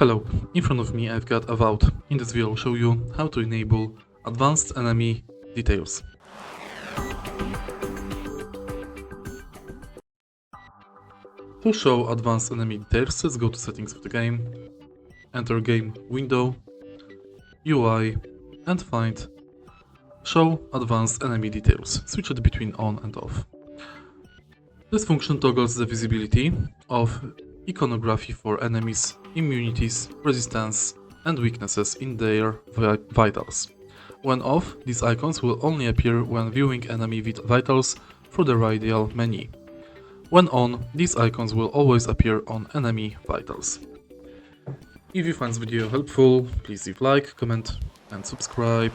Hello, in front of me I've got Avowed. In this video I'll show you how to enable advanced enemy details. To show advanced enemy details, let's go to settings of the game, enter game window, UI, and find show advanced enemy details. Switch it between on and off. This function toggles the visibility of iconography for enemies, immunities, resistance, and weaknesses in their vitals. When off, these icons will only appear when viewing enemy vitals through the radial menu. When on, these icons will always appear on enemy vitals. If you find this video helpful, please leave like, comment, and subscribe.